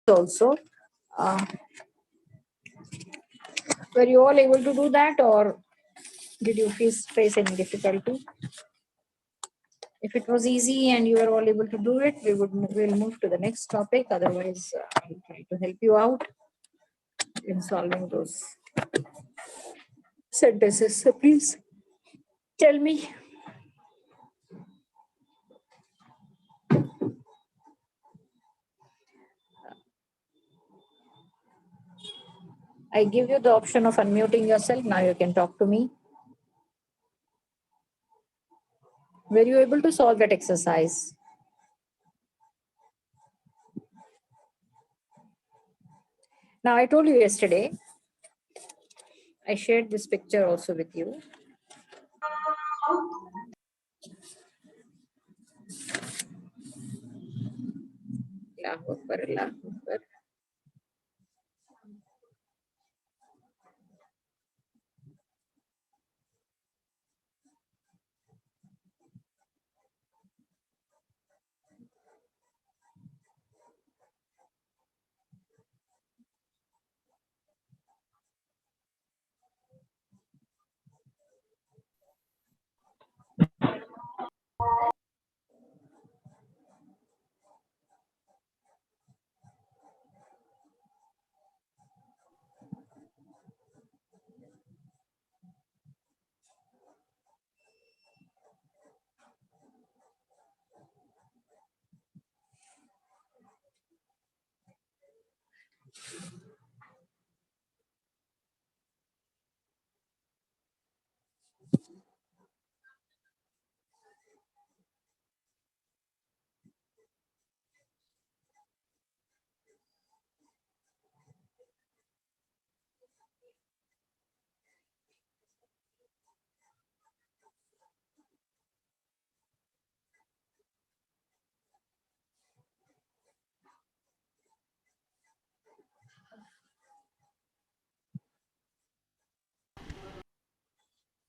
also. Were you all able to do that, or did you face any difficulty? If it was easy and you were all able to do it, we'll move to the next topic. Otherwise, I'll try to help you out in solving those sentences. So please tell me. I give you the option of unmuting yourself. Now you can talk to me. Were you able to solve that exercise? Now, I told you yesterday, I shared this picture also with you. Allahu Akbar, Allahu Akbar.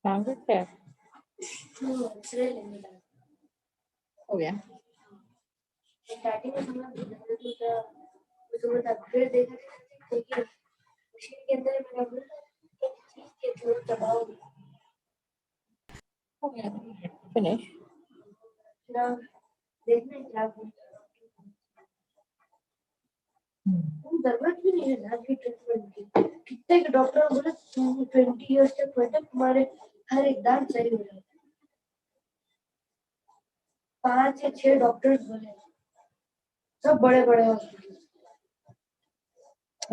Found it there. Oh yeah. Starting में हम लोग तो upgrade देखा देखिए machine के अंदर मैंने एक चीज के थ्रू दबाव Oh yeah. Finish. ना देखना क्या जरूरत भी नहीं है ना ट्रीटमेंट की कितने के डॉक्टर बोले 20 इयर्स तक बैठे तुम्हारे हर एक दांत सही हो जाएगा 5 या 6 डॉक्टर्स बोले सब बड़े बड़े hospital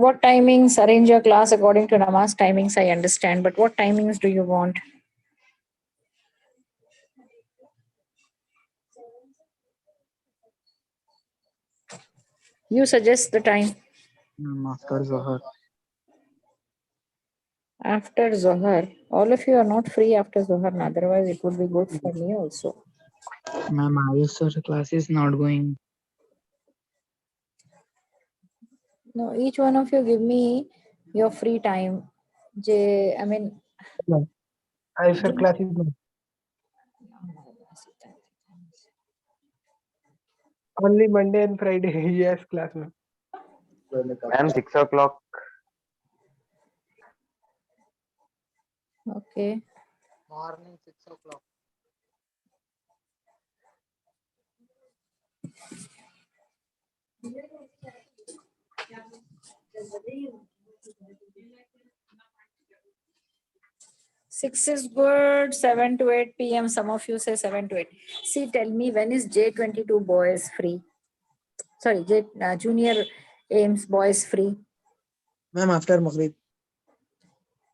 What timings? Arrange your class according to namaz timings. I understand, but what timings do you want? You suggest the time. After Zohar. After Zohar. All of you are not free after Zohar. Otherwise, it would be good for me also. Ma'am, Ayush class is not going. No, each one of you give me your free time. I mean, Ayush class is not. Only Monday and Friday. Yes, class. Ma'am, 6 o'clock. okay. Morning 6 o'clock. Six is good. 7 to 8 p.m. Some of you say 7 to 8. See, tell me, when is J22 boys free? Sorry, junior AIMS boys free. Ma'am, after Maghrib.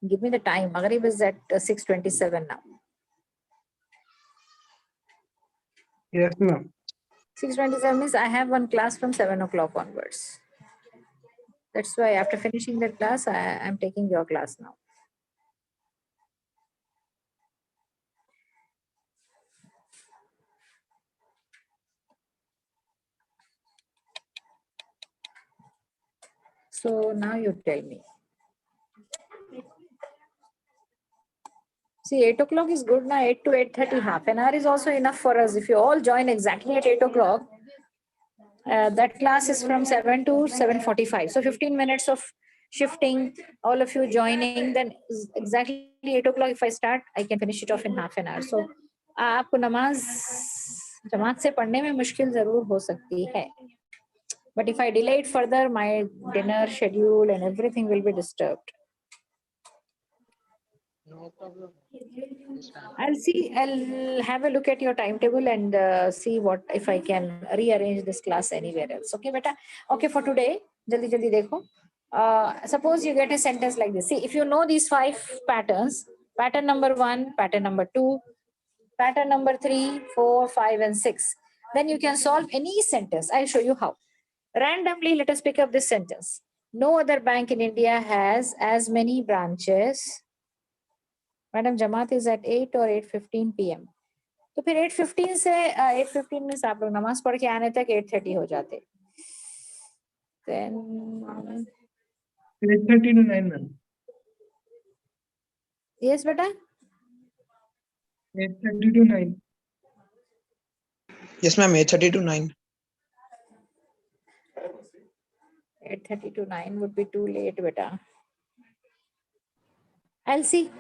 Give me the time. Maghrib is at 6:27 now. Yes, ma'am. 6:27 means I have one class from 7 o'clock onwards. That's why after finishing that class, I'm taking your class now. So now you tell me. See, 8 o'clock is good now. 8 to 8:30, half an hour is also enough for us. If you all join exactly at 8 o'clock, That class is from 7 to 7:45. So 15 minutes of shifting, all of you joining, then exactly 8 o'clock if I start, I can finish it off in half an hour. So आपको नमाज जमात से पढ़ने में मुश्किल जरूर हो सकती है. But if I delay it further, my dinner schedule and everything will be disturbed. No problem. I'll have a look at your timetable and see what if I can rearrange this class anywhere else. Okay, beta. Okay, for today, jaldi jaldi dekho. Suppose you get a sentence like this. See, if you know these 5 patterns, pattern number 1, pattern number 2, pattern number 3, 4, 5, and 6, then you can solve any sentence. I'll show you how. Randomly, let us pick up this sentence. No other bank in India has as many branches. Madam, Jamaat is at 8 or 8:15 p.m. तो फिर 8:15 से 8:15 में आप लोग नमाज पढ़ के आने तक 8:30 हो जाते. Then 8:30 to 9, ma'am. yes, beta. 8:30 to 9. Yes, ma'am. 8:30 to 9. 8:30 to 9 would be too late, beta. I'll see.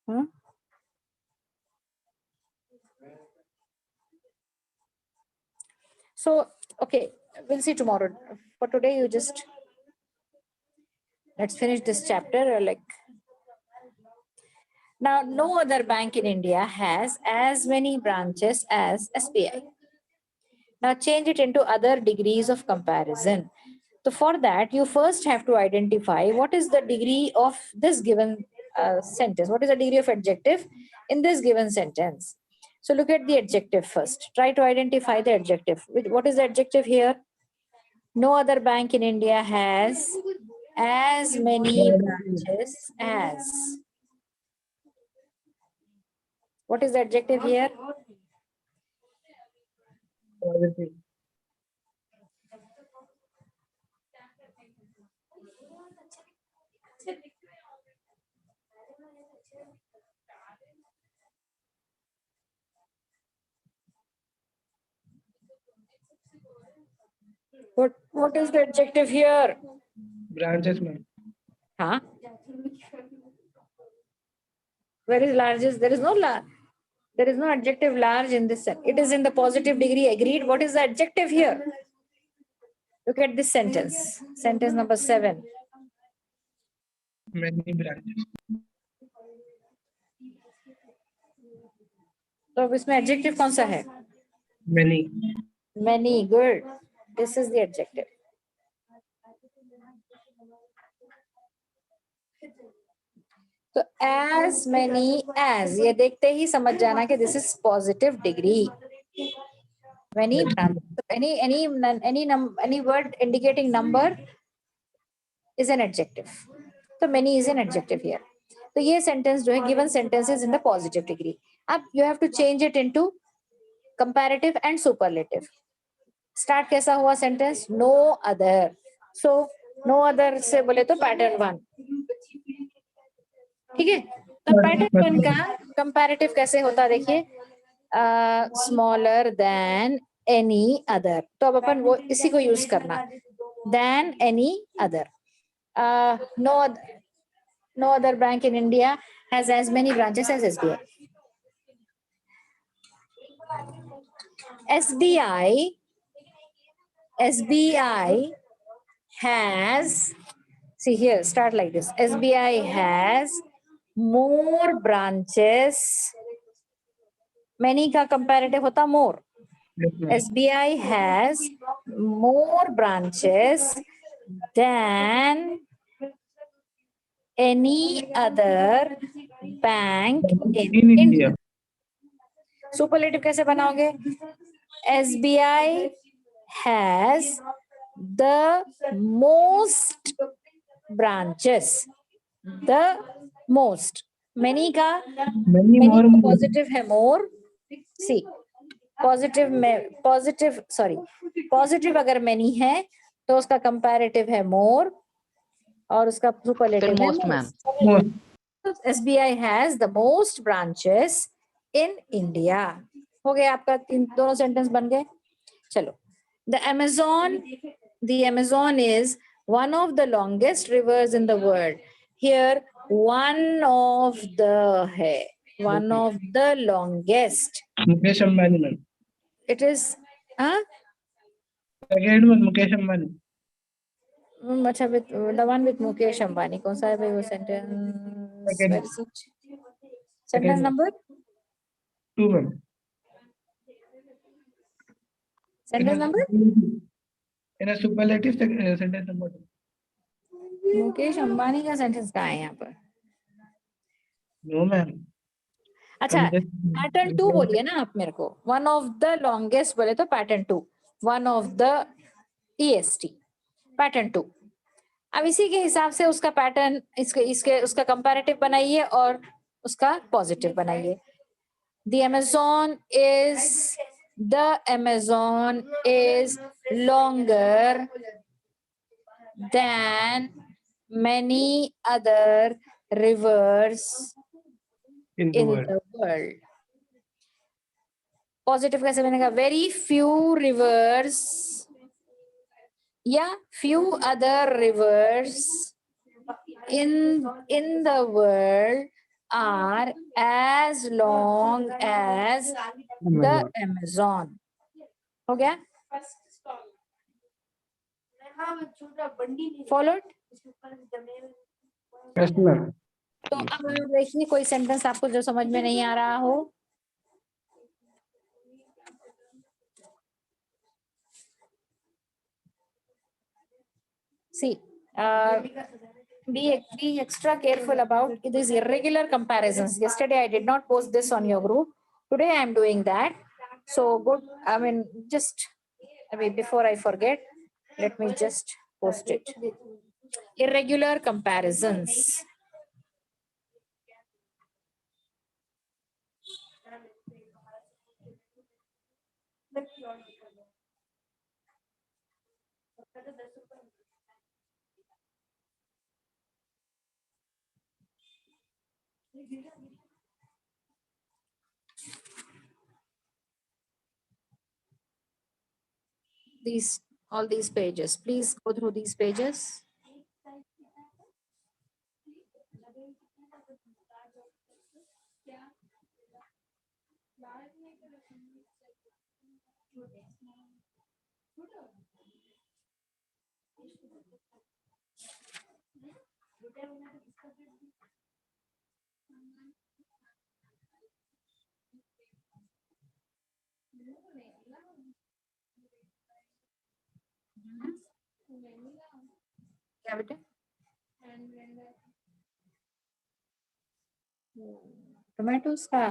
Huh? So, okay, we'll see tomorrow. For today, you just let's finish this chapter. Now, no other bank in India has as many branches as SBI. Now, change it into other degrees of comparison. So, for that, you first have to identify what is the degree of this given sentence. What is the degree of adjective in this given sentence? So, look at the adjective first. Try to identify the adjective. What is the adjective here? No other bank in India has as many branches as. What is the adjective here? Positive. What is the adjective here? Branches, ma'am. Huh? Where is largest? There is no adjective large in this set. It is in the positive degree. Agreed. What is the adjective here? Look at this sentence. Sentence number 7. Many branches. तो अब इसमें adjective कौन सा है? Many. Many. Good. This is the adjective. तो as many as ये देखते ही समझ जाना कि this is positive degree. Many any word indicating number is an adjective. So many is an adjective here. तो ये sentence जो है given sentence is in the positive degree. अब you have to change it into comparative and superlative. Start कैसा हुआ sentence? No other. So no other से बोले तो pattern 1. ठीक है. तो pattern 1 का comparative कैसे होता देखिए? Smaller than any other. तो अब अपन वो इसी को यूज करना. Than any other. No other bank in India has as many branches as SBI. SBI has, see here, start like this. SBI has more branches. Many का comparative होता more. Yes, ma'am. SBI has more branches than any other bank in In India. India. Superlative कैसे बनाओगे? SBI has the most branches. The most. Many का Many more. का positive है more. See, positive अगर many है तो उसका comparative है more और उसका superlative है most, ma'am. Most. SBI has the most branches in India. हो गया आपका दोनों सेंटेंस बन गए. चलो. The Amazon is one of the longest rivers in the world. Here, one of the है, one of the longest. Mukesh Ambani, ma'am. It is, huh? Second one, Mukesh Ambani. अच्छा, with the one with Mukesh Ambani. कौन सा है भाई वो sentence? Second. Where is it? Sentence Second. number? 2, ma'am. Sentence number? In a superlative sentence number 2. Mukesh Ambani का sentence कहाँ है यहाँ पर? No, ma'am. अच्छा, पैटर्न 2 बोलिए ना आप मेरे को. वन ऑफ द लॉन्गेस्ट बोले तो pattern 2. One of the EST pattern 2. अब इसी के हिसाब से उसका पैटर्न इसके उसका कंपैरेटिव बनाइए और उसका पॉजिटिव बनाइए. The Amazon is longer than many other rivers in the in world. the world. Positive कैसे बनेगा? वेरी फ्यू रिवर्स या few other rivers in the world are as long as the Amazon. हो गया? Followed? Yes, ma'am. तो अब देखिए कोई sentence आपको जो समझ में नहीं आ रहा हो. See, be extra careful about these irregular comparisons. Yesterday I did not post this on your group. Today I am doing that. So good. Before I forget, let me just post it. Irregular comparisons. All these pages. Please go through these pages. क्या बेटे? Tomatoes का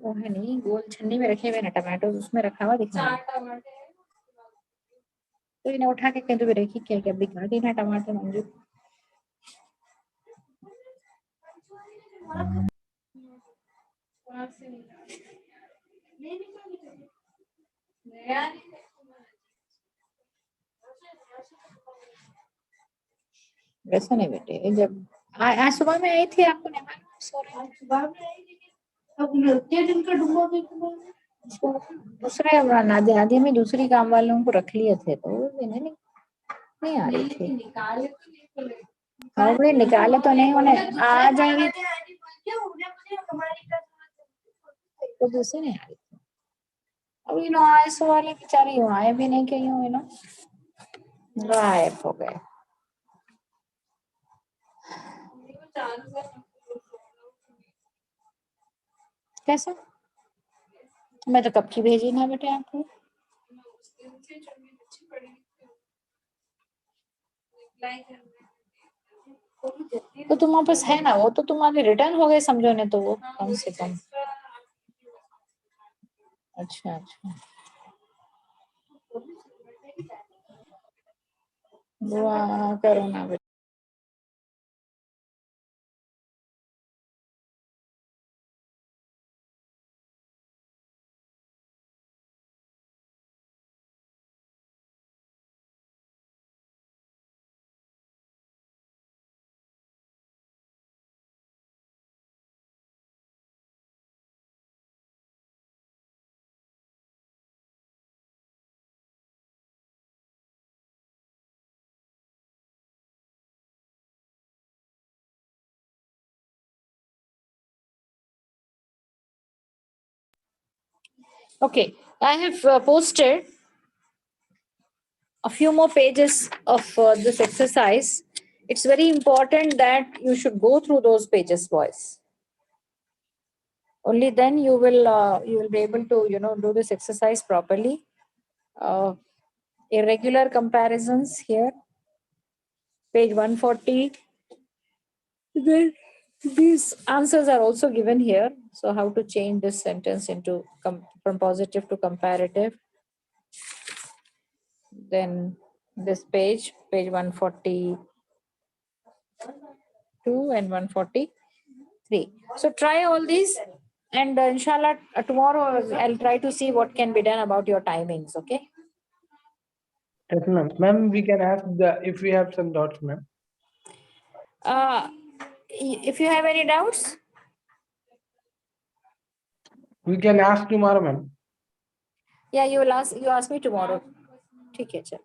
वो है नहीं, गोल छन्नी में रखे हुए ना टमाटोस, उसमें रखा हुआ दिखा रहा है. तो इन्हें उठा के कहीं तो भी रखी क्या क्या दिखा देना टमाटर मंजू. वैसा नहीं बेटे, जब आज सुबह में आई थी आपको नहीं मालूम? सो रही थी सुबह में आई थी. अब दिन का डूबा दूसरे आदि में दूसरी काम वालों को रख लिए थे तो वो देने नहीं आ रही थी. भाई निकाले तो नहीं, उन्हें आ जाएंगे तो दूसरे नहीं आ रही थी. अब ये लोग आए सो वाले बेचारे आए भी नहीं, कहीं गायब हो गए. कैसा? मैं तो कब की भेजी ना बेटे आपको. तो तुम्हारे पास है ना, वो तो तुम्हारे रिटर्न हो गए समझो ने, तो वो कम से कम. अच्छा दुआ करो ना बेटा. Okay, I have posted a few more pages of this exercise. It's very important that you should go through those pages, boys. Only then you will be able to do this exercise properly. Irregular comparisons here, page 140. Then these answers are also given here. So how to change this sentence into from positive to comparative. Then this page 142 and 143. So try all these, and inshallah tomorrow I'll try to see what can be done about your timings. Okay. Yes, ma'am. Ma'am, we can ask if we have some doubts, ma'am. If you have any doubts, We can ask tomorrow, ma'am. yeah, you ask me tomorrow. ठीक है चल.